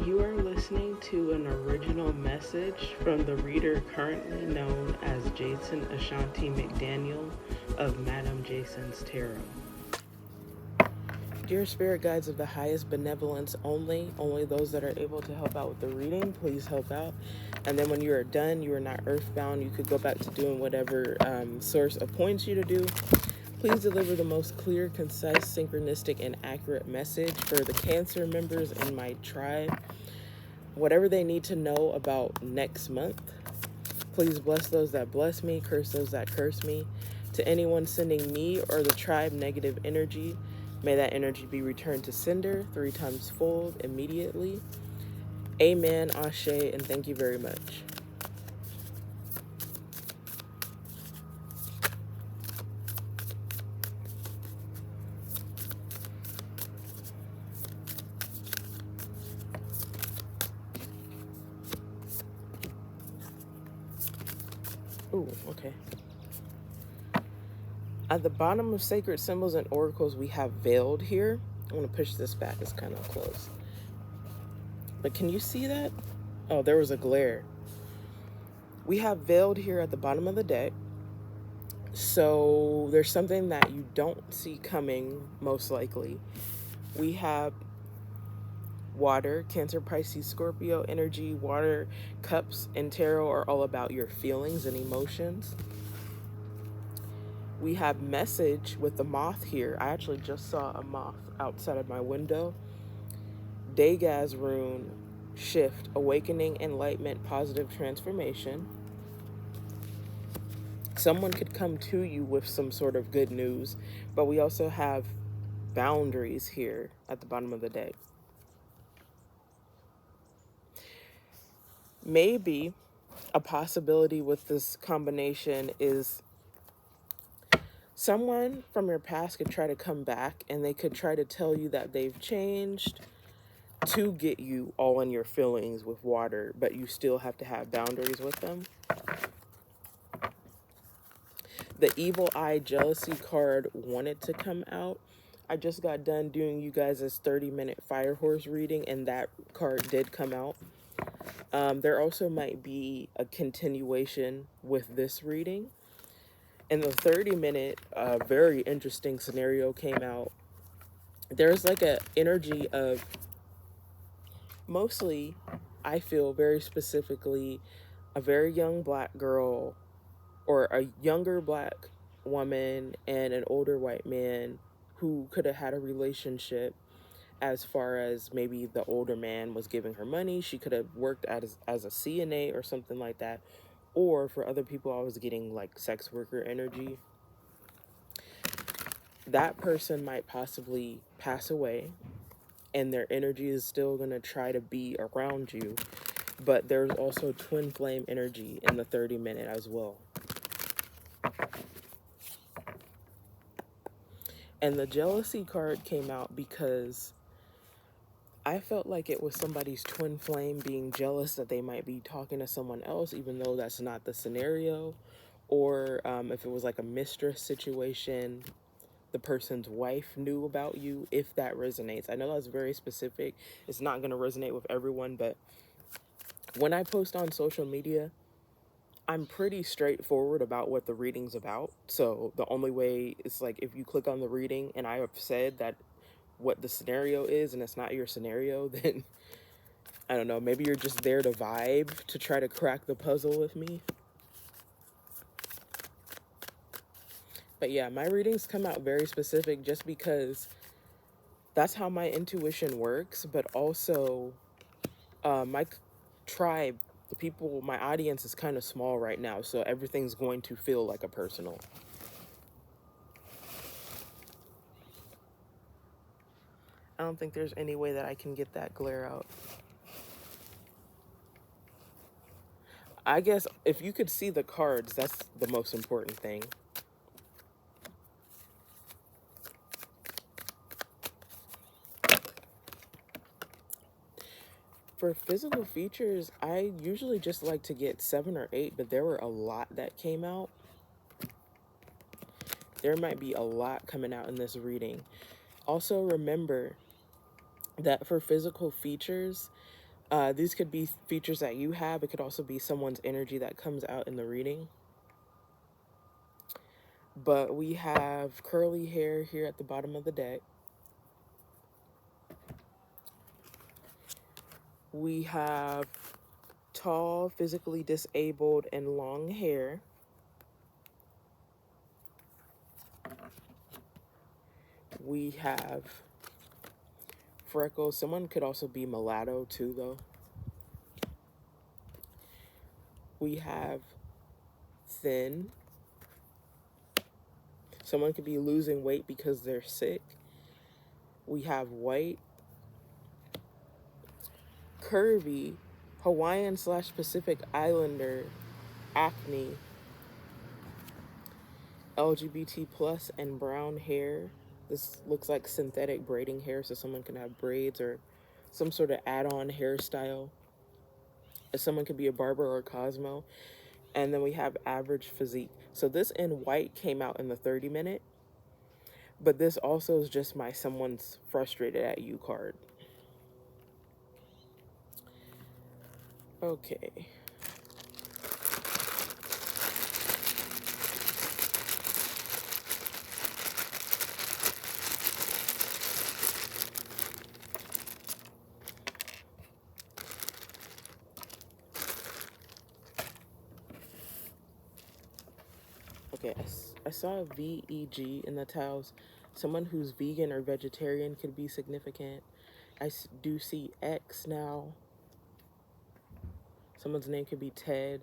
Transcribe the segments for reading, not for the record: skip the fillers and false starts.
You are listening to an original message from the reader currently known as Jason Ashanti McDaniel of Madam Jason's Tarot. Dear spirit guides of the highest benevolence only those that are able to help out with the reading, please help out. And then when you are done, you are not earthbound. You could go back to doing whatever source appoints you to do. Please deliver the most clear, concise, synchronistic, and accurate message for the Cancer members in my tribe. Whatever they need to know about next month. Please bless those that bless me, curse those that curse me. To anyone sending me or the tribe negative energy, may that energy be returned to sender 3 times fold immediately. Amen, Ashe, and thank you very much. Ooh, okay. At the bottom of Sacred Symbols and Oracles, we have Veiled here. I want to push this back. It's kind of close. But can you see that? Oh, there was a glare. We have Veiled here at the bottom of the deck. So there's something that you don't see coming, most likely. We have water, Cancer, Pisces, Scorpio energy. Water, cups, and tarot are all about your feelings and emotions. We have message with the moth here. I actually just saw a moth outside of my window. Dagaz rune, shift, awakening, enlightenment, positive transformation. Someone could come to you with some sort of good news, but we also have boundaries here at the bottom of the deck. Maybe a possibility with this combination is someone from your past could try to come back and they could try to tell you that they've changed to get you all in your feelings with water, but you still have to have boundaries with them. The Evil Eye Jealousy card wanted to come out. I just got done doing you guys' 30-minute Fire Horse reading, and that card did come out. There also might be a continuation with this reading. In the 30-minute, very interesting scenario came out. There's like a energy of, mostly, I feel very specifically, a very young black girl or a younger black woman and an older white man who could have had a relationship. As far as maybe the older man was giving her money, she could have worked as a CNA or something like that. Or for other people, I was getting like sex worker energy. That person might possibly pass away and their energy is still going to try to be around you. But there's also twin flame energy in the 30-minute as well. And the jealousy card came out because I felt like it was somebody's twin flame being jealous that they might be talking to someone else, even though that's not the scenario. Or if it was like a mistress situation, the person's wife knew about you, if that resonates. I know that's very specific. It's not going to resonate with everyone, but when I post on social media, I'm pretty straightforward about what the reading's about. So the only way is like if you click on the reading and I have said that what the scenario is and it's not your scenario, then I don't know, maybe you're just there to vibe, to try to crack the puzzle with me. But yeah, my readings come out very specific just because that's how my intuition works. But also my tribe, the people, my audience is kind of small right now, so everything's going to feel like a personal. I don't think there's any way that I can get that glare out. I guess if you could see the cards, that's the most important thing. For physical features, I usually just like to get 7 or 8, but there were a lot that came out. There might be a lot coming out in this reading. Also remember that for physical features, These could be features that you have. It could also be someone's energy that comes out in the reading. But we have curly hair here at the bottom of the deck. We have tall, physically disabled, and long hair. We have freckles. Someone could also be mulatto too, though. We have thin. Someone could be losing weight because they're sick. We have white. Curvy, Hawaiian/Pacific Islander, acne, LGBT plus, and brown hair. This looks like synthetic braiding hair, so someone can have braids or some sort of add-on hairstyle. Someone could be a barber or a Cosmo. And then we have average physique. So this in white came out in the 30-minute, but this also is just my someone's frustrated at you card. Okay. Okay, I saw VEG in the tiles. Someone who's vegan or vegetarian could be significant. I do see X now. Someone's name could be Ted.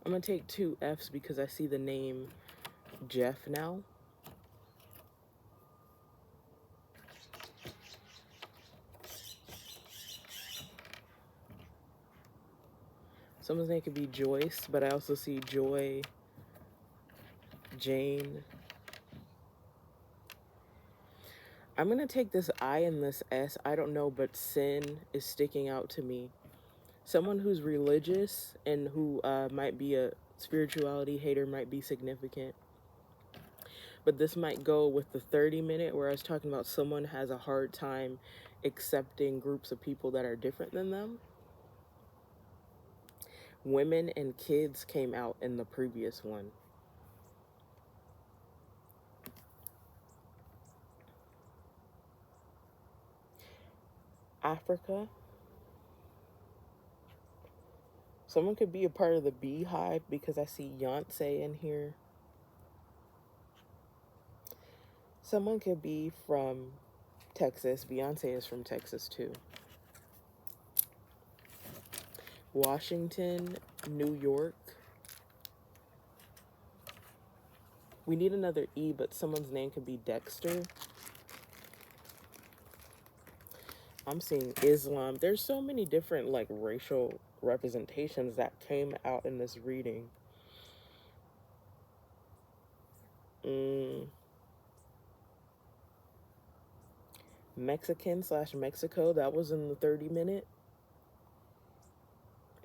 I'm going to take 2 Fs because I see the name Jeff now. Someone's name could be Joyce, but I also see Joy, Jane. I'm going to take this I and this S. I don't know, but sin is sticking out to me. Someone who's religious and who might be a spirituality hater might be significant. But this might go with the 30-minute where I was talking about someone has a hard time accepting groups of people that are different than them. Women and kids came out in the previous one. Africa. Someone could be a part of the beehive because I see Beyonce in here. Someone could be from Texas. Beyonce is from Texas too. Washington, New York. We need another E, but someone's name could be Dexter. I'm seeing Islam. There's so many different like racial representations that came out in this reading. Mexican/Mexico, that was in the 30-minute.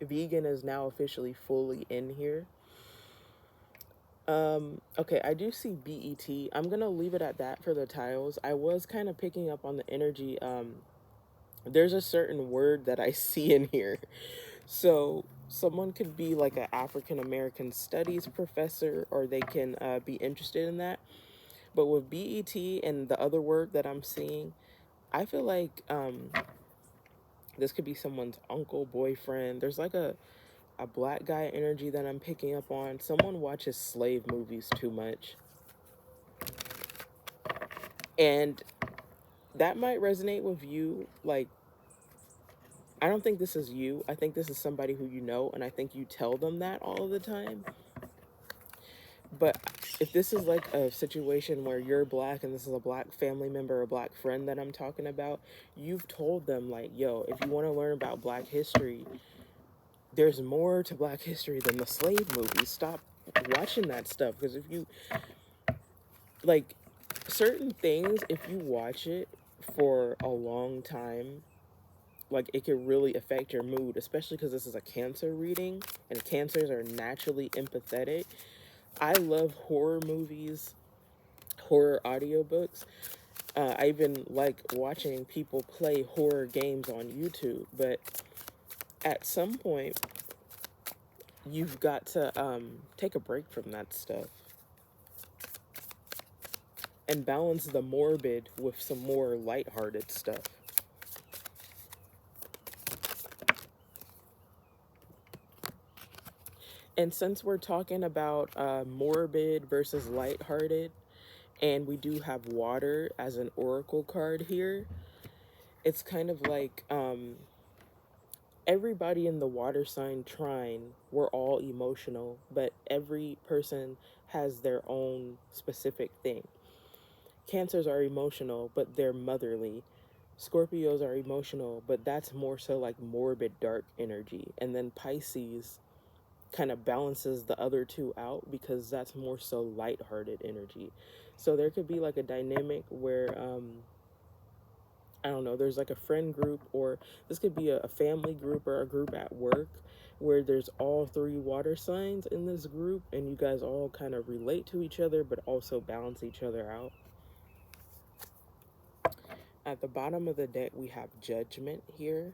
Vegan is now officially fully in here. Okay, I do see BET. I'm gonna leave it at that for the tiles. I was kind of picking up on the energy. There's a certain word that I see in here. So someone could be like an African American studies professor, or they can be interested in that. But with BET and the other word that I'm seeing, I feel like this could be someone's uncle, boyfriend. There's like a black guy energy that I'm picking up on. Someone watches slave movies too much. And that might resonate with you. Like, I don't think this is you. I think this is somebody who you know, and I think you tell them that all the time. But if this is like a situation where you're black and this is a black family member or black friend that I'm talking about, you've told them like, yo, if you want to learn about black history, there's more to Black history than the slave movies. Stop watching that stuff, because if you like certain things, if you watch it for a long time, like it could really affect your mood, especially because this is a Cancer reading and Cancers are naturally empathetic. I love horror movies, horror audiobooks. I even like watching people play horror games on YouTube, but at some point, you've got to take a break from that stuff and balance the morbid with some more lighthearted stuff. And since we're talking about morbid versus lighthearted, and we do have water as an oracle card here, it's kind of like everybody in the water sign trine, we're all emotional, but every person has their own specific thing. Cancers are emotional, but they're motherly. Scorpios are emotional, but that's more so like morbid, dark energy. And then Pisces kind of balances the other two out because that's more so lighthearted energy. So there could be like a dynamic where I don't know, there's like a friend group, or this could be a family group or a group at work where there's all three water signs in this group and you guys all kind of relate to each other but also balance each other out. At the bottom of the deck, we have Judgment here.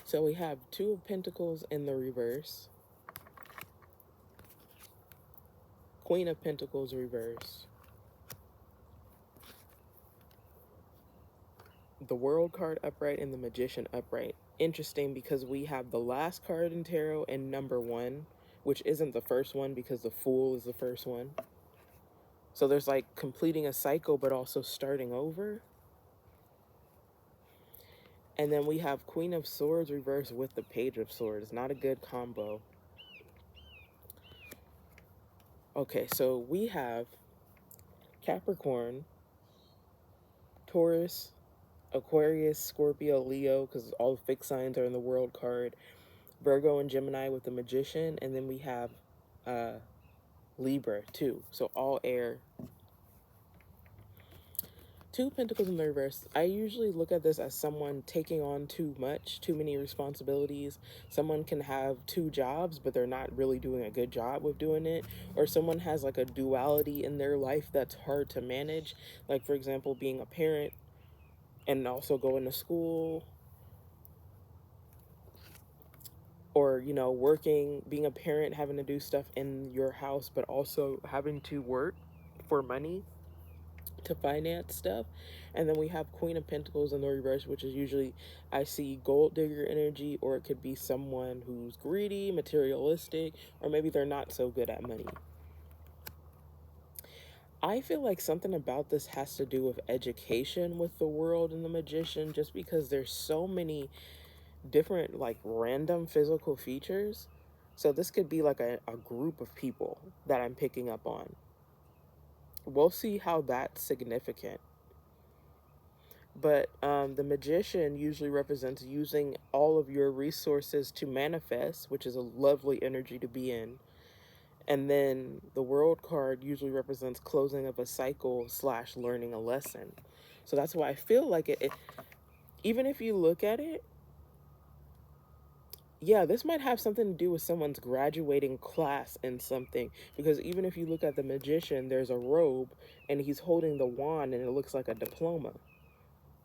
So we have Two of Pentacles in the reverse, Queen of Pentacles reverse, the World card upright, and the Magician upright. Interesting because we have the last card in tarot and number one, which isn't the first one because the Fool is the first one. So there's like completing a cycle but also starting over. And then we have Queen of Swords reverse with the Page of Swords. Not a good combo. Okay, so we have Capricorn, Taurus, Aquarius, Scorpio, Leo, because all the fixed signs are in the World card, Virgo and Gemini with the Magician, and then we have Libra too. So all air. Two Pentacles in the reverse. I usually look at this as someone taking on too much, too many responsibilities. Someone can have two jobs, but they're not really doing a good job with doing it. Or someone has like a duality in their life that's hard to manage. Like, for example, being a parent and also going to school. Or, you know, working, being a parent, having to do stuff in your house, but also having to work for money to finance stuff. And then we have Queen of Pentacles in the reverse, which is usually, I see gold digger energy, or it could be someone who's greedy, materialistic, or maybe they're not so good at money. I feel like something about this has to do with education with the World and the Magician, just because there's so many different like random physical features. So this could be like a group of people that I'm picking up on. We'll see how that's significant. But the Magician usually represents using all of your resources to manifest, which is a lovely energy to be in. And then the World card usually represents closing of a cycle / learning a lesson. So that's why I feel like it even if you look at it, yeah, this might have something to do with someone's graduating class in something. Because even if you look at the Magician, there's a robe and he's holding the wand and it looks like a diploma.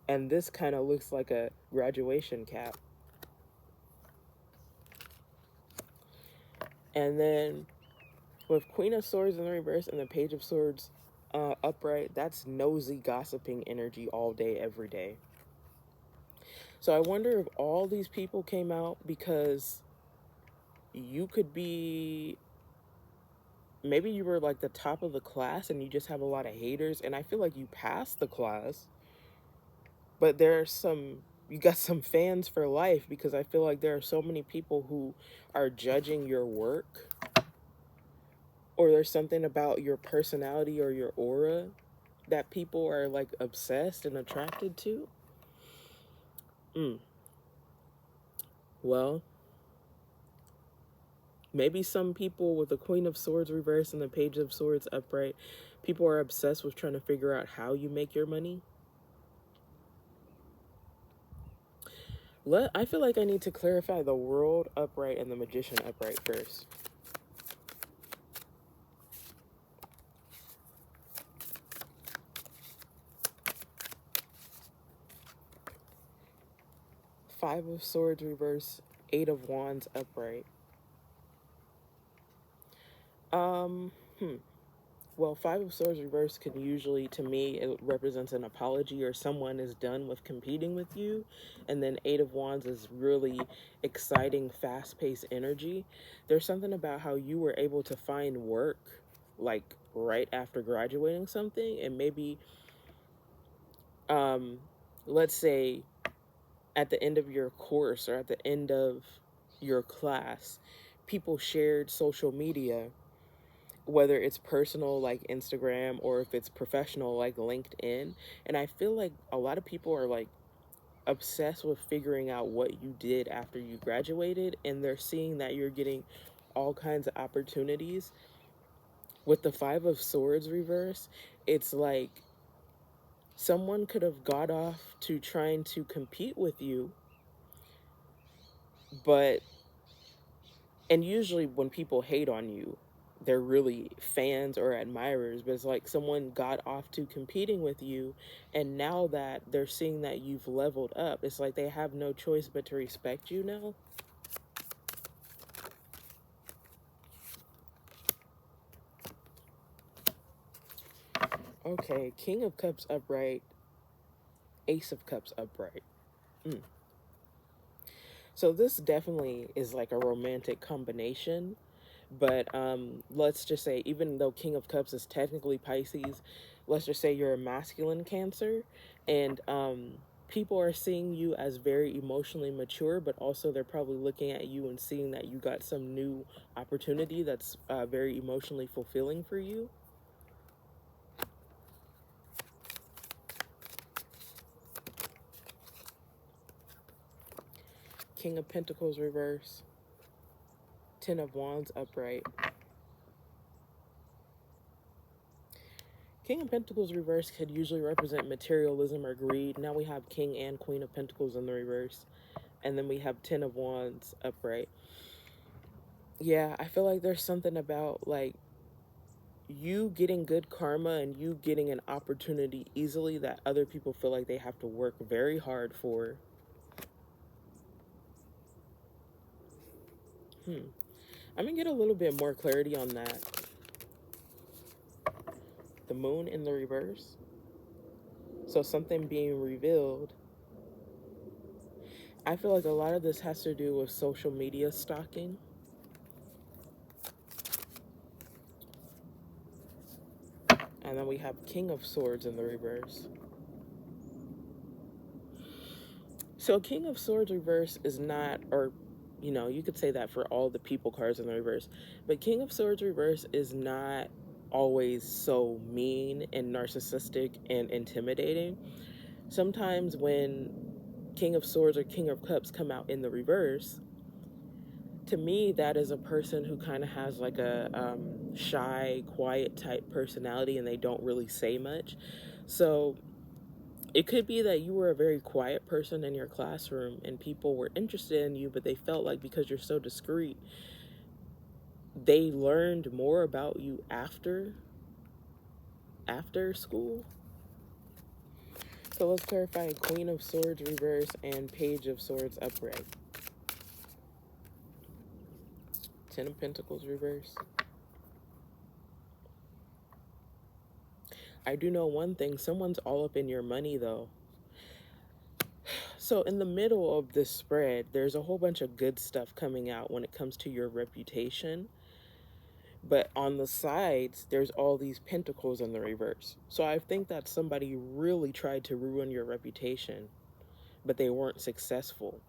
And this kind of looks like a graduation cap. And then with Queen of Swords in the reverse and the Page of Swords upright, that's nosy gossiping energy all day, every day. So I wonder if all these people came out because you could be, maybe you were like the top of the class and you just have a lot of haters. And I feel like you passed the class, but you got some fans for life, because I feel like there are so many people who are judging your work, or there's something about your personality or your aura that people are like obsessed and attracted to. Well, maybe some people with the Queen of Swords reversed and the Page of Swords upright, people are obsessed with trying to figure out how you make your money. I feel like I need to clarify the World upright and the Magician upright first. Five of Swords reverse, Eight of Wands upright. Um, hmm. Well, Five of Swords reverse can usually, to me, it represents an apology or someone is done with competing with you. And then Eight of Wands is really exciting, fast-paced energy. There's something about how you were able to find work, like, right after graduating something. And maybe, let's say, at the end of your course or at the end of your class, people shared social media, whether it's personal like Instagram or if it's professional like LinkedIn. And I feel like a lot of people are like obsessed with figuring out what you did after you graduated, and they're seeing that you're getting all kinds of opportunities. With the Five of Swords reverse, it's like someone could have got off to trying to compete with you, but and usually when people hate on you, they're really fans or admirers, but it's like someone got off to competing with you, and now that they're seeing that you've leveled up, it's like they have no choice but to respect you now. Okay, King of Cups upright, Ace of Cups upright. So this definitely is like a romantic combination. But let's just say, even though King of Cups is technically Pisces, let's just say you're a masculine Cancer, and people are seeing you as very emotionally mature, but also they're probably looking at you and seeing that you got some new opportunity that's very emotionally fulfilling for you. King of Pentacles reverse, Ten of Wands upright. King of Pentacles reverse could usually represent materialism or greed. Now we have King and Queen of Pentacles in the reverse. And then we have Ten of Wands upright. Yeah, I feel like there's something about like you getting good karma and you getting an opportunity easily that other people feel like they have to work very hard for. I'm gonna get a little bit more clarity on that. The Moon in the reverse. So something being revealed. I feel like a lot of this has to do with social media stalking. And then we have King of Swords in the reverse. So King of Swords reverse is not, or you could say that for all the people cards in the reverse, but King of Swords reverse is not always so mean and narcissistic and intimidating. Sometimes when King of Swords or King of Cups come out in the reverse, to me that is a person who kind of has like a shy, quiet type personality, and they don't really say much. So it could be that you were a very quiet person in your classroom and people were interested in you, but they felt like because you're so discreet, they learned more about you after school. So let's clarify Queen of Swords reverse and Page of Swords upright. Ten of Pentacles reverse. I do know one thing, someone's all up in your money though. So in the middle of this spread, there's a whole bunch of good stuff coming out when it comes to your reputation. But on the sides, there's all these pentacles in the reverse. So I think that somebody really tried to ruin your reputation, but they weren't successful.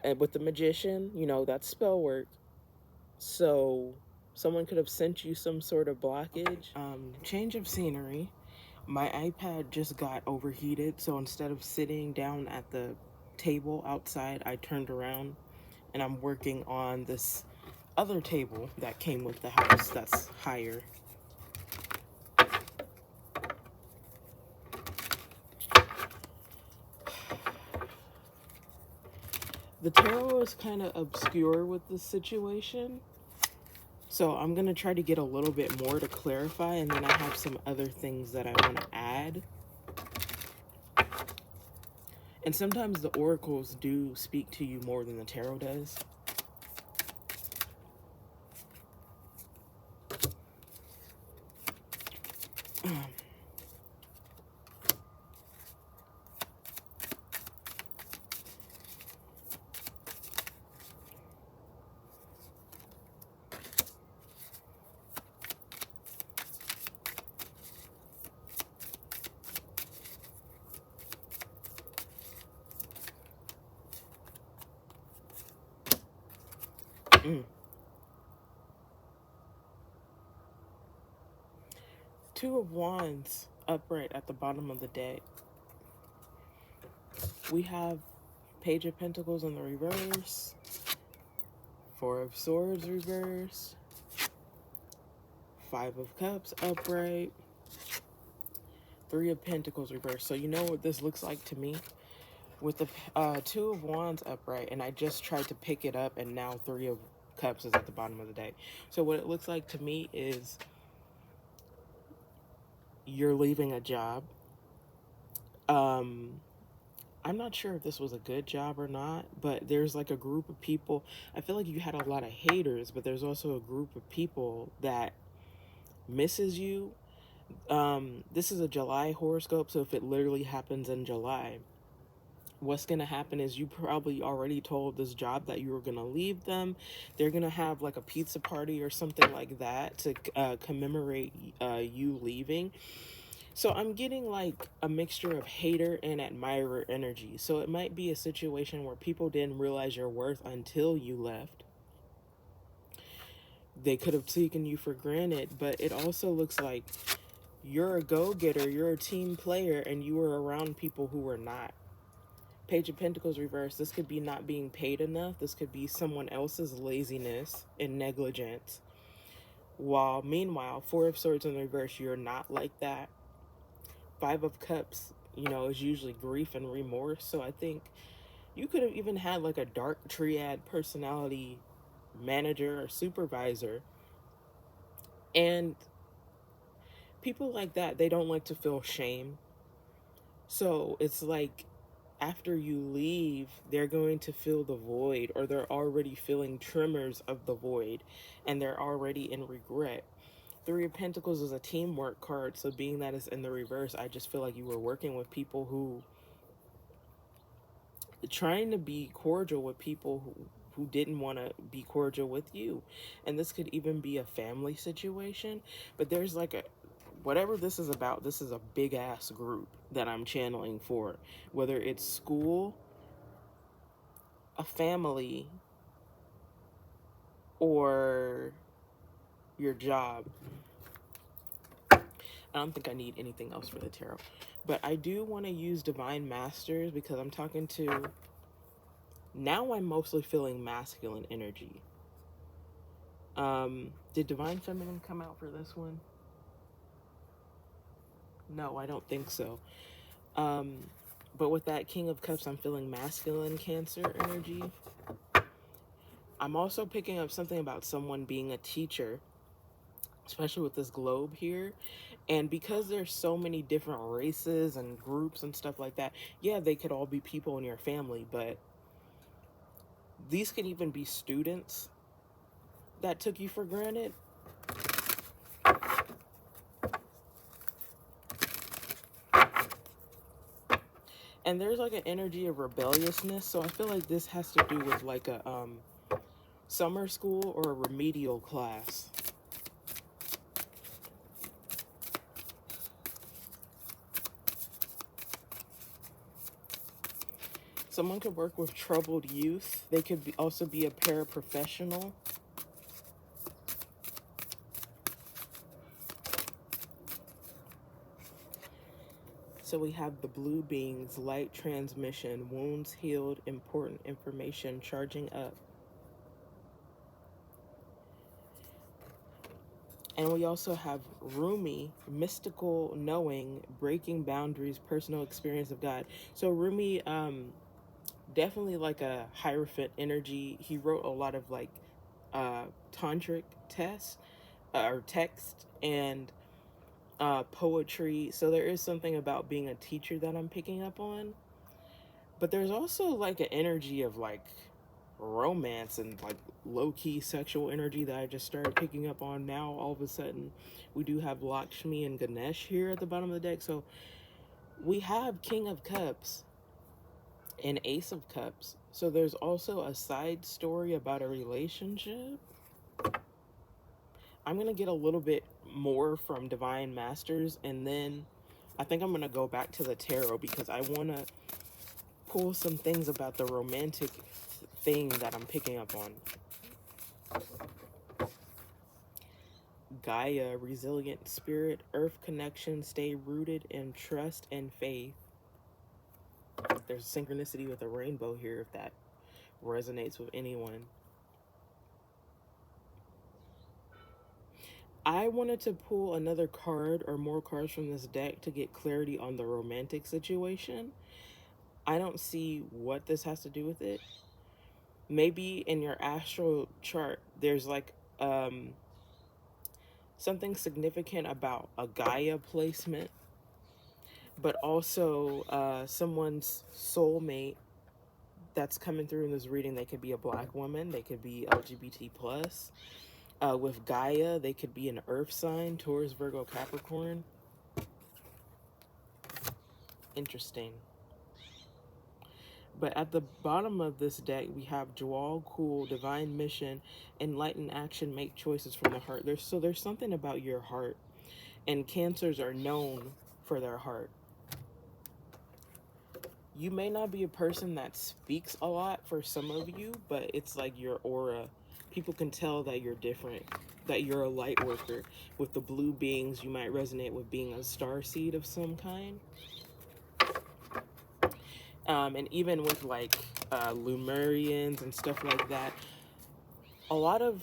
And with the Magician, that's spell work. So someone could have sent you some sort of blockage. Change of scenery. My iPad just got overheated, so instead of sitting down at the table outside, I turned around and I'm working on this other table that came with the house that's higher. The tarot is kind of obscure with this situation, so I'm going to try to get a little bit more to clarify, and then I have some other things that I want to add. And sometimes the oracles do speak to you more than the tarot does. Two of Wands upright at the bottom of the deck. We have Page of Pentacles in the reverse, Four of Swords reverse, Five of Cups upright, Three of Pentacles reverse. So you know what this looks like to me? With the Two of Wands upright, and I just tried to pick it up, and now Three of Cups is at the bottom of the deck. So what it looks like to me is you're leaving a job. I'm not sure if this was a good job or not, but there's like a group of people. I feel like you had a lot of haters, but there's also a group of people that misses you. This is a July horoscope, so if it literally happens in July, what's going to happen is you probably already told this job that you were going to leave them. They're going to have like a pizza party or something like that to commemorate you leaving. So I'm getting like a mixture of hater and admirer energy. So it might be a situation where people didn't realize your worth until you left. They could have taken you for granted, but it also looks like you're a go-getter, you're a team player, and you were around people who were not. Page of Pentacles reverse. This could be not being paid enough. This could be someone else's laziness and negligence. While meanwhile, Four of Swords in the reverse, you're not like that. Five of Cups, is usually grief and remorse. So I think you could have even had like a dark triad personality manager or supervisor. And people like that, they don't like to feel shame. So it's like after you leave, they're going to feel the void, or they're already feeling tremors of the void, and they're already in regret. Three of Pentacles is a teamwork card, so being that it's in the reverse, I just feel like you were working with people who, trying to be cordial with people who didn't want to be cordial with you. And this could even be a family situation, but there's like whatever this is about, this is a big ass group that I'm channeling for, whether it's school, a family, or your job. I don't think I need anything else for the tarot, but I do want to use Divine Masters because I'm talking to, now I'm mostly feeling masculine energy. Did Divine Feminine come out for this one? No, I don't think so. But with that King of Cups, I'm feeling masculine Cancer energy. I'm also picking up something about someone being a teacher, especially with this globe here. And because there's so many different races and groups and stuff like that, yeah, they could all be people in your family, but these could even be students that took you for granted. And there's like an energy of rebelliousness, so I feel like this has to do with like a summer school or a remedial class. Someone could work with troubled youth. They could also be a paraprofessional. So we have the blue beings, light transmission, wounds healed, important information, charging up. And we also have Rumi, mystical knowing, breaking boundaries, personal experience of God. So Rumi, definitely like a Hierophant energy. He wrote a lot of like tantric text and poetry. So there is something about being a teacher that I'm picking up on. But there's also like an energy of like romance and like low-key sexual energy that I just started picking up on now. All of a sudden we do have Lakshmi and Ganesh here at the bottom of the deck. So we have King of Cups and Ace of Cups. So there's also a side story about a relationship. I'm going to get a little bit more from Divine Masters, and then I think I'm going to go back to the tarot because I want to pull some things about the romantic thing that I'm picking up on. Gaia, resilient spirit, earth connection, stay rooted in trust and faith. There's synchronicity with a rainbow here if that resonates with anyone. I wanted to pull another card or more cards from this deck to get clarity on the romantic situation. I don't see what this has to do with it. Maybe in your astral chart, there's like something significant about a Gaia placement, but also someone's soulmate that's coming through in this reading. They could be a Black woman, they could be LGBT plus. With Gaia, they could be an earth sign, Taurus, Virgo, Capricorn. Interesting. But at the bottom of this deck, we have Jewel, cool, divine mission, enlightened action, make choices from the heart. There's something about your heart, and Cancers are known for their heart. You may not be a person that speaks a lot for some of you, but it's like your aura. People can tell that you're different, that you're a light worker. With the blue beings, you might resonate with being a starseed of some kind. And even with like Lemurians and stuff like that, a lot of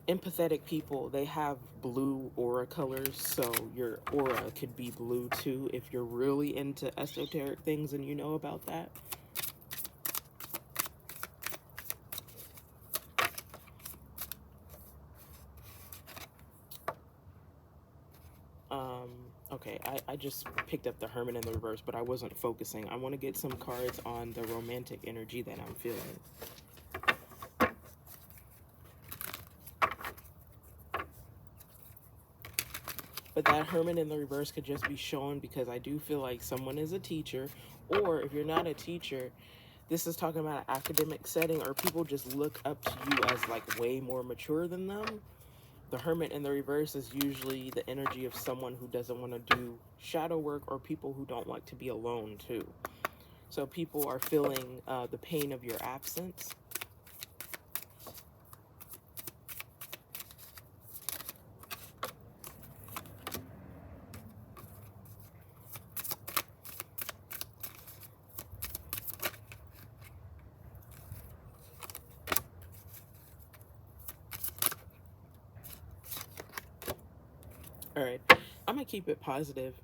empathetic people, they have blue aura colors, so your aura could be blue too if you're really into esoteric things and you know about that. Okay, I just picked up the Hermit in the reverse, but I wasn't focusing. I want to get some cards on the romantic energy that I'm feeling. But that Hermit in the reverse could just be shown because I do feel like someone is a teacher, or if you're not a teacher, this is talking about an academic setting, or people just look up to you as like way more mature than them. The Hermit in the reverse is usually the energy of someone who doesn't want to do shadow work, or people who don't like to be alone too. So people are feeling the pain of your absence. All right, I'm gonna keep it positive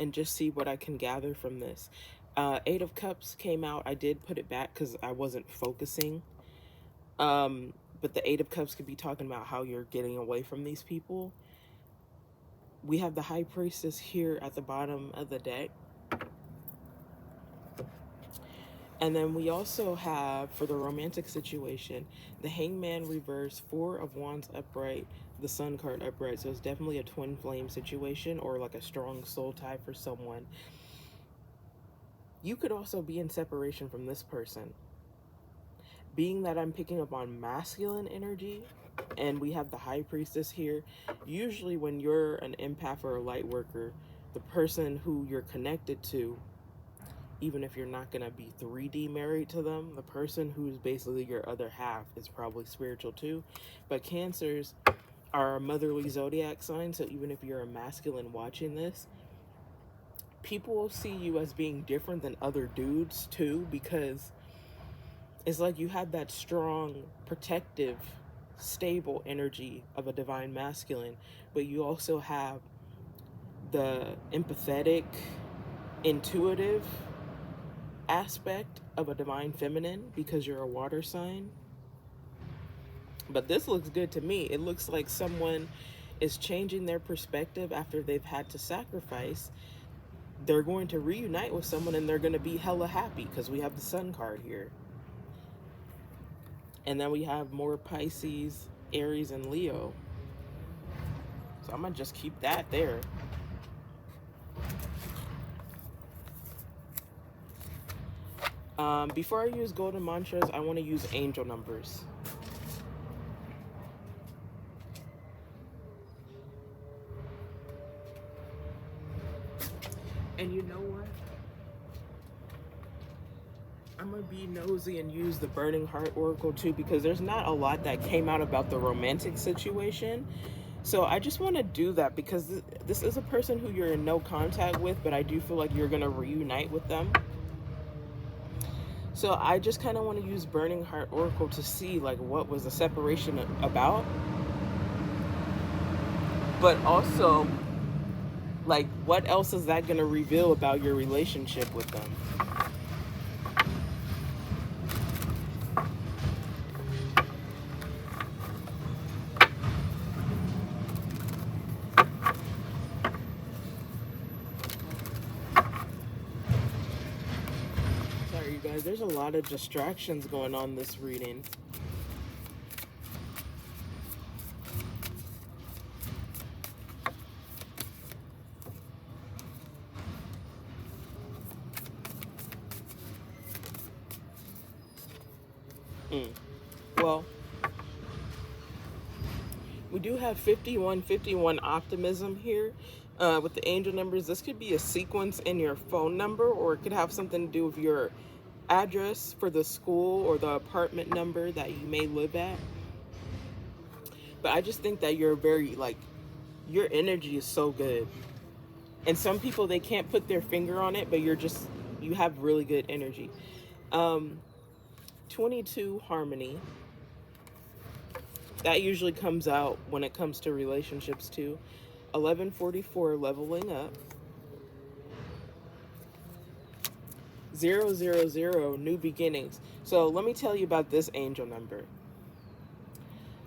and just see what I can gather from this. Eight of Cups came out. I did put it back because I wasn't focusing. But the Eight of Cups could be talking about how you're getting away from these people. We have the High Priestess here at the bottom of the deck. And then we also have, for the romantic situation, the Hangman reverse, Four of Wands upright, the Sun card upright. So it's definitely a twin flame situation, or like a strong soul tie for someone. You could also be in separation from this person. Being that I'm picking up on masculine energy, and we have the High Priestess here, usually when you're an empath or a light worker, the person who you're connected to, even if you're not going to be 3D married to them, the person who's basically your other half is probably spiritual too. But Cancers are a motherly zodiac sign, so even if you're a masculine watching this, people will see you as being different than other dudes too, because it's like you have that strong, protective, stable energy of a divine masculine, but you also have the empathetic, intuitive aspect of a divine feminine because you're a water sign. But this looks good to me. It looks like someone is changing their perspective after they've had to sacrifice. They're going to reunite with someone and they're going to be hella happy because we have the Sun card here. And then we have more Pisces, Aries, and Leo. So I'm going to just keep that there. Before I use golden mantras, I want to use angel numbers. And you know what? I'm going to be nosy and use the Burning Heart Oracle too, because there's not a lot that came out about the romantic situation. So I just want to do that because this is a person who you're in no contact with, but I do feel like you're going to reunite with them. So I just kind of want to use Burning Heart Oracle to see like what was the separation about. But also, like, what else is that going to reveal about your relationship with them? Sorry, you guys, there's a lot of distractions going on this reading. Well, we do have 5151 optimism here with the angel numbers. This could be a sequence in your phone number, or it could have something to do with your address for the school or the apartment number that you may live at. But I just think that you're very, like, your energy is so good. And some people, they can't put their finger on it, but you have really good energy. 22 harmony. That usually comes out when it comes to relationships too. 1144 leveling up. 000 new beginnings. So let me tell you about this angel number.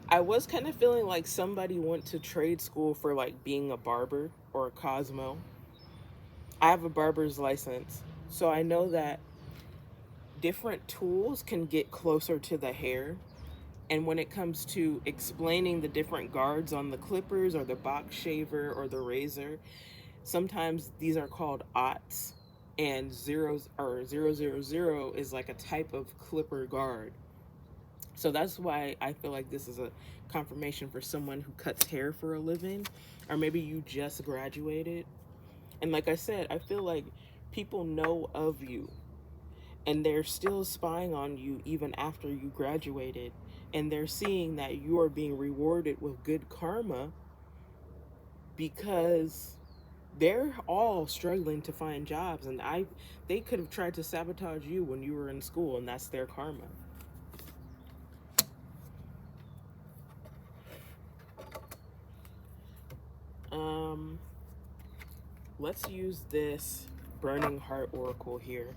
I was kind of feeling like somebody went to trade school for like being a barber or a Cosmo. I have a barber's license, so I know that different tools can get closer to the hair. And when it comes to explaining the different guards on the clippers or the box shaver or the razor, sometimes these are called aughts, and zeros or 000 is like a type of clipper guard. So that's why I feel like this is a confirmation for someone who cuts hair for a living, or maybe you just graduated. And like I said, I feel like people know of you and they're still spying on you even after you graduated, and they're seeing that you are being rewarded with good karma because they're all struggling to find jobs, and they could have tried to sabotage you when you were in school, and that's their karma. Let's use this Burning Heart Oracle here.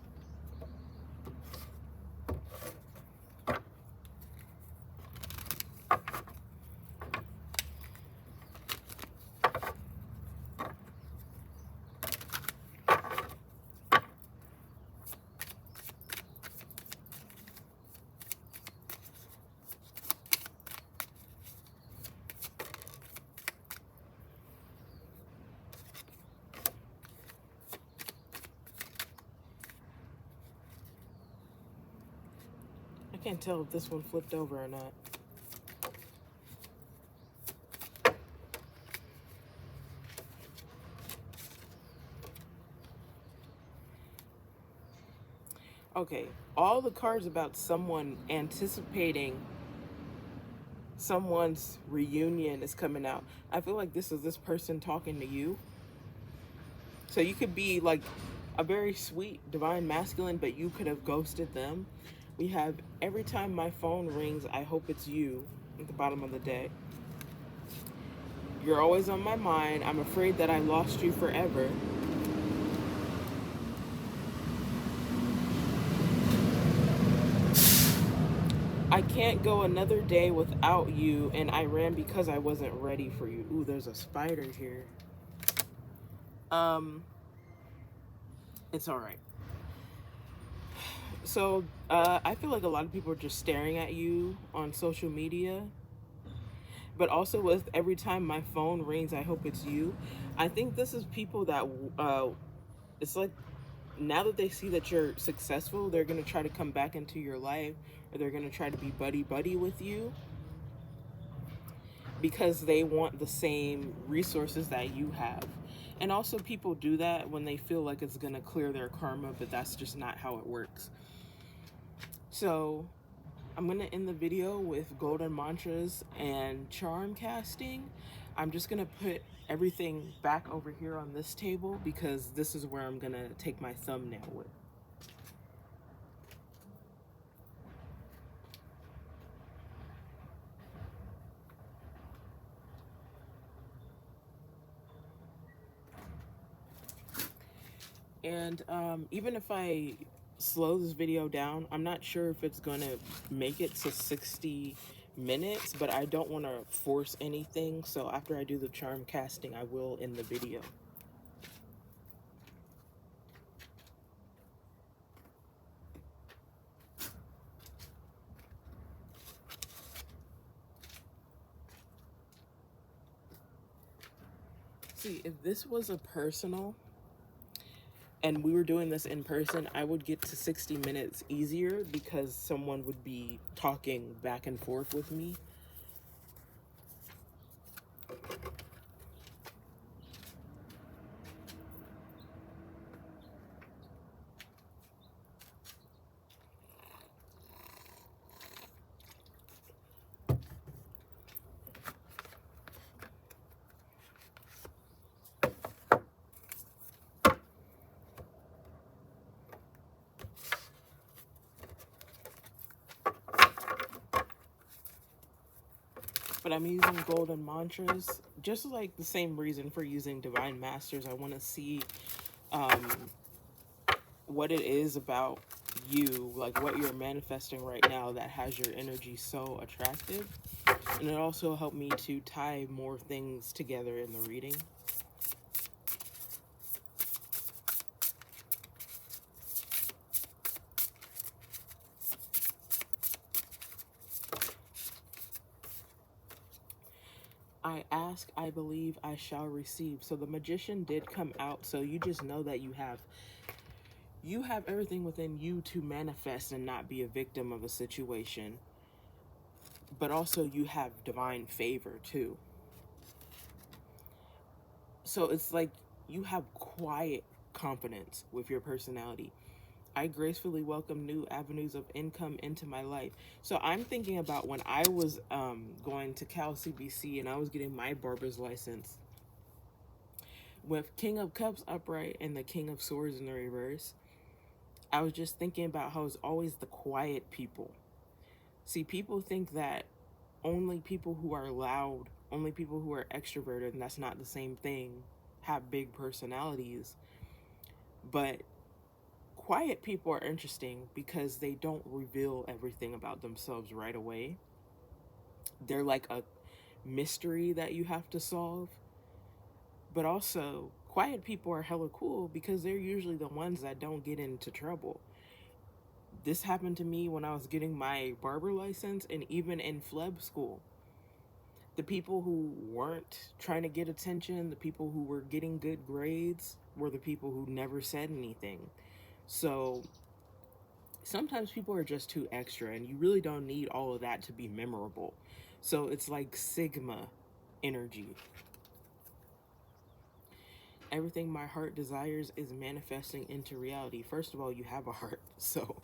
I can't tell if this one flipped over or not. Okay, all the cards about someone anticipating someone's reunion is coming out. I feel like this is this person talking to you. So you could be like a very sweet divine masculine, but you could have ghosted them. We have every time my phone rings, I hope it's you at the bottom of the day. You're always on my mind. I'm afraid that I lost you forever. I can't go another day without you, and I ran because I wasn't ready for you. Ooh, there's a spider here. Um, it's all right. So, I feel like a lot of people are just staring at you on social media, but also with every time my phone rings, I hope it's you. I think this is people that, it's like now that they see that you're successful, they're gonna try to come back into your life, or they're gonna try to be buddy buddy with you because they want the same resources that you have. And also, people do that when they feel like it's gonna clear their karma, but that's just not how it works. So, I'm gonna end the video with golden mantras and charm casting. I'm just gonna put everything back over here on this table because this is where I'm gonna take my thumbnail with. And even if I slow this video down, I'm not sure if it's gonna make it to 60 minutes, but I don't want to force anything. So after I do the charm casting, I will end the video. See, if this was a personal and we were doing this in person, I would get to 60 minutes easier because someone would be talking back and forth with me. But I'm using golden mantras just like the same reason for using divine masters. I want to see what it is about you, like what you're manifesting right now that has your energy so attractive. And it also helped me to tie more things together in the reading. I ask, I believe, I shall receive. So the magician did come out. So you just know that you have everything within you to manifest and not be a victim of a situation. But also you have divine favor too. So it's like you have quiet confidence with your personality. I gracefully welcome new avenues of income into my life. So I'm thinking about when I was going to Cal CBC and I was getting my barber's license with King of Cups upright and the King of Swords in the reverse. I was just thinking about how it's always the quiet people. See, people think that only people who are loud, only people who are extroverted, and that's not the same thing, have big personalities. But quiet people are interesting because they don't reveal everything about themselves right away. They're like a mystery that you have to solve. But also, quiet people are hella cool because they're usually the ones that don't get into trouble. This happened to me when I was getting my barber license and even in fleb school. The people who weren't trying to get attention, the people who were getting good grades, were the people who never said anything. So sometimes people are just too extra, and you really don't need all of that to be memorable. So it's like Sigma energy. Everything my heart desires is manifesting into reality. First of all, you have a heart, so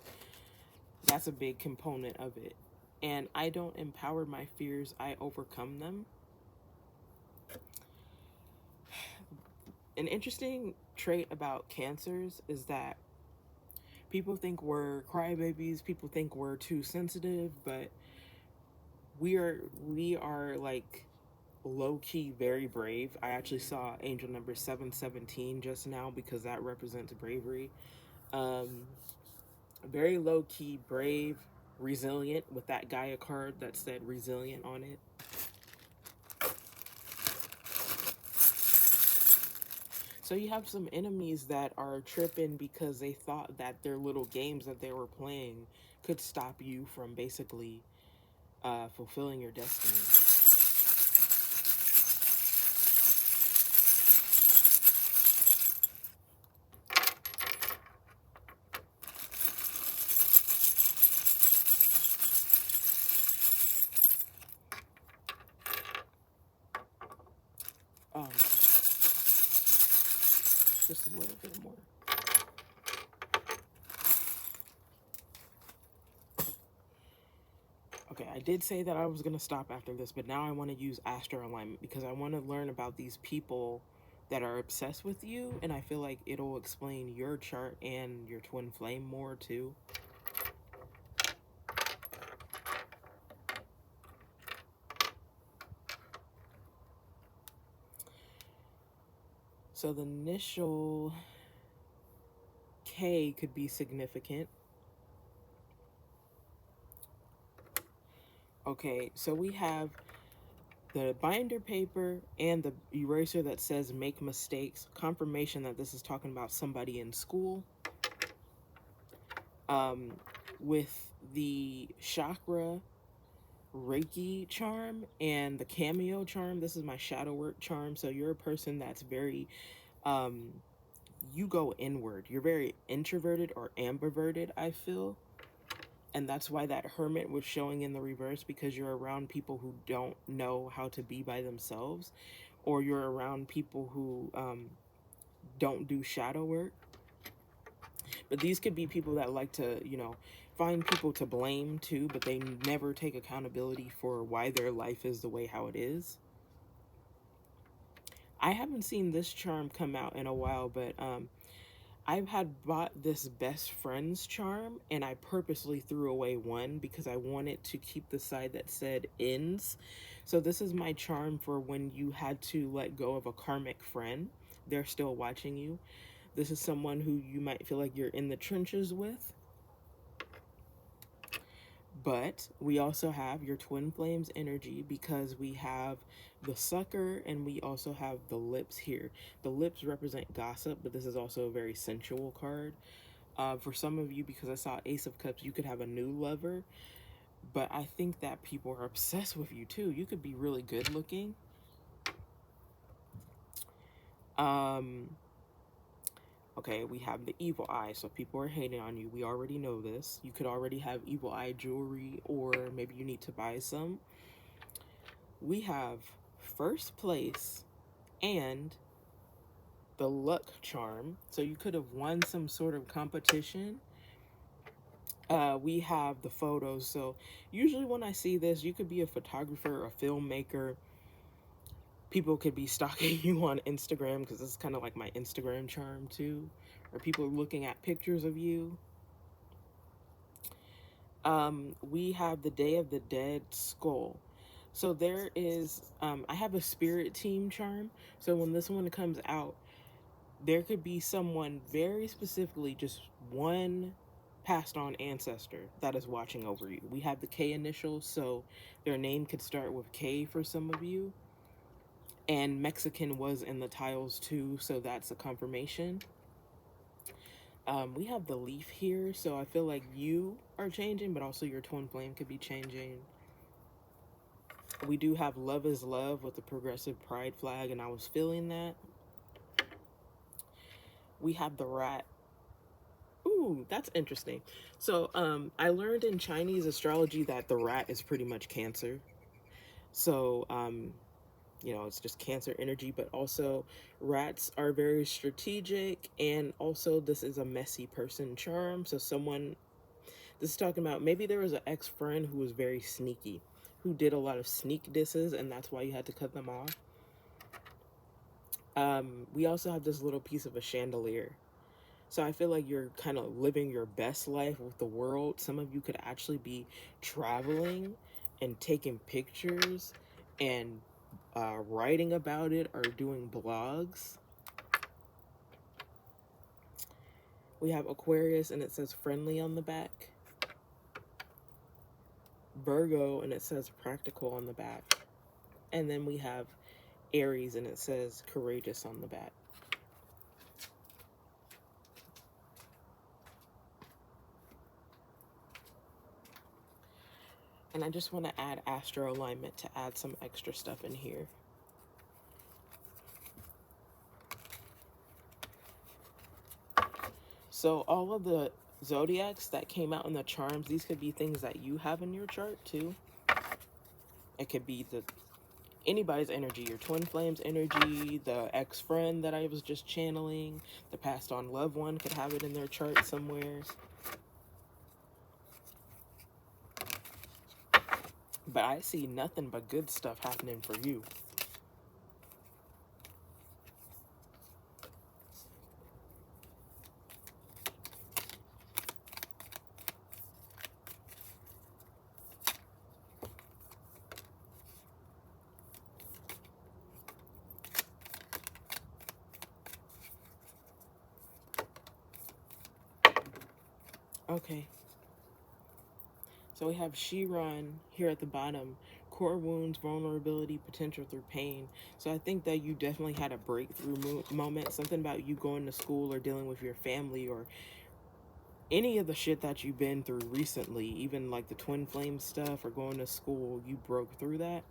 that's a big component of it. And I don't empower my fears, I overcome them. An interesting trait about Cancers is that people think we're crybabies, people think we're too sensitive, but we are like low-key very brave. I actually saw angel number 717 just now because that represents bravery. um Very low-key brave, resilient, with that Gaia card that said resilient on it. So you have some enemies that are tripping because they thought that their little games that they were playing could stop you from basically fulfilling your destiny. Um, just a little bit more. Okay, I did say that I was going to stop after this, but now I want to use astro alignment because I want to learn about these people that are obsessed with you, and I feel like it'll explain your chart and your twin flame more too. So the initial K could be significant. Okay, so we have the binder paper and the eraser that says make mistakes, confirmation that this is talking about somebody in school. With the chakra Reiki charm and the cameo charm, this is my shadow work charm. So you're a person that's very, you go inward. You're very introverted or ambiverted, I feel. And that's why that hermit was showing in the reverse, because you're around people who don't know how to be by themselves, or you're around people who don't do shadow work. But these could be people that like to, find people to blame too, but they never take accountability for why their life is the way how it is. I haven't seen this charm come out in a while, but I've had bought this best friends charm, and I purposely threw away one because I wanted to keep the side that said ends. So this is my charm for when you had to let go of a karmic friend. They're still watching you. This is someone who you might feel like you're in the trenches with. But we also have your twin flames energy because we have the sucker and we also have the lips here. The lips represent gossip, but this is also a very sensual card. For some of you, because I saw Ace of Cups, you could have a new lover, but I think that people are obsessed with you too. You could be really good looking. Okay, we have the evil eye, so people are hating on you. We already know this. You could already have evil eye jewelry, or maybe you need to buy some. We have first place and the luck charm, so you could have won some sort of competition. We have the photos, so usually when I see this, you could be a photographer, a filmmaker. People could be stalking you on Instagram, because this is kind of like my Instagram charm too, or people looking at pictures of you. We have the Day of the Dead skull. So there is, I have a spirit team charm. So when this one comes out, there could be someone very specifically, just one passed on ancestor that is watching over you. We have the K initials, so their name could start with K for some of you. And Mexican was in the tiles too, so that's a confirmation. We have the leaf here, so I feel like you are changing, but also your twin flame could be changing. We do have love is love with the progressive pride flag, and I was feeling that. We have the rat. Ooh, that's interesting. So I learned in Chinese astrology that the rat is pretty much Cancer. So it's just Cancer energy, but also rats are very strategic, and also this is a messy person charm. So this is talking about maybe there was an ex-friend who was very sneaky, who did a lot of sneak disses, and that's why you had to cut them off. We also have this little piece of a chandelier. So I feel like you're kind of living your best life with the world. Some of you could actually be traveling and taking pictures and writing about it or doing blogs. We have Aquarius and it says friendly on the back. Virgo and it says practical on the back. And then we have Aries and it says courageous on the back. And I just want to add astro alignment to add some extra stuff in here. So all of the zodiacs that came out in the charms, these could be things that you have in your chart too. It could be anybody's energy, your twin flames energy, the ex-friend that I was just channeling, the passed on loved one could have it in their chart somewhere. But I see nothing but good stuff happening for you. Okay. So we have Chiron here at the bottom. Core wounds, vulnerability, potential through pain. So I think that you definitely had a breakthrough moment. Something about you going to school or dealing with your family or any of the shit that you've been through recently, even like the twin flame stuff or going to school, you broke through that.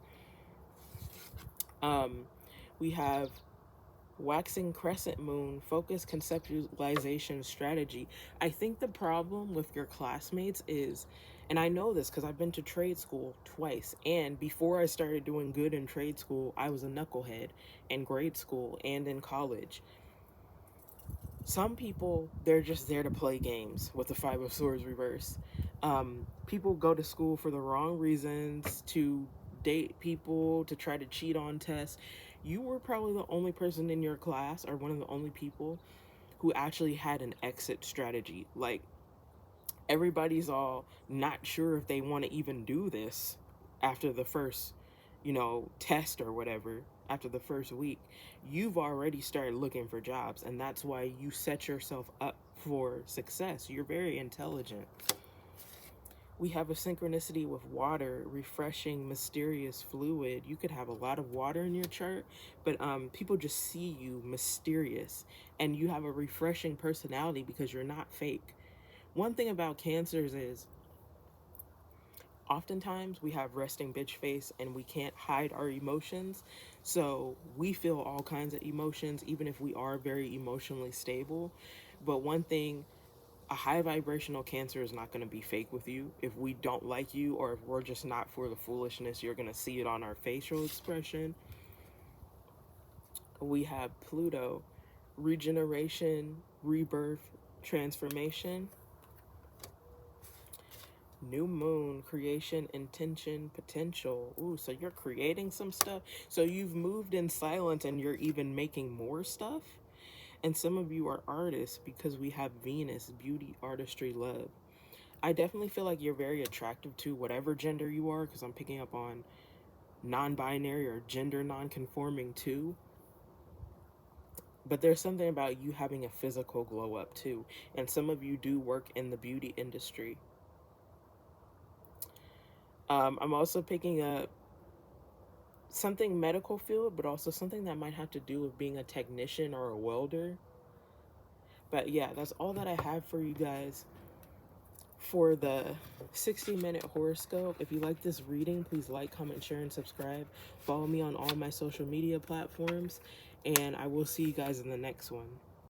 We have waxing crescent moon, focus, conceptualization, strategy. I think the problem with your classmates is, and I know this because I've been to trade school twice, and before I started doing good in trade school, I was a knucklehead in grade school and in college. Some people, they're just there to play games with the Five of Swords reverse. People go to school for the wrong reasons, to date people, to try to cheat on tests. You were probably the only person in your class, or one of the only people, who actually had an exit strategy. Like, everybody's all not sure if they want to even do this after the first, test or whatever, after the first week. You've already started looking for jobs, and that's why you set yourself up for success. You're very intelligent. We have a synchronicity with water, refreshing, mysterious fluid. You could have a lot of water in your chart, but people just see you mysterious, and you have a refreshing personality because you're not fake. One thing about cancers is oftentimes we have resting bitch face and we can't hide our emotions. So we feel all kinds of emotions, even if we are very emotionally stable. But one thing, a high vibrational cancer is not going to be fake with you. If we don't like you or if we're just not for the foolishness, you're going to see it on our facial expression. We have Pluto, regeneration, rebirth, transformation. New moon, creation, intention, potential. Ooh, so you're creating some stuff. So you've moved in silence and you're even making more stuff. And some of you are artists because we have Venus, beauty, artistry, love. I definitely feel like you're very attractive to whatever gender you are, because I'm picking up on non-binary or gender non-conforming too. But there's something about you having a physical glow up too. And some of you do work in the beauty industry. I'm also picking up something medical field, but also something that might have to do with being a technician or a welder. But yeah, that's all that I have for you guys for the 60-minute horoscope. If you like this reading, please like, comment, share, and subscribe. Follow me on all my social media platforms, and I will see you guys in the next one.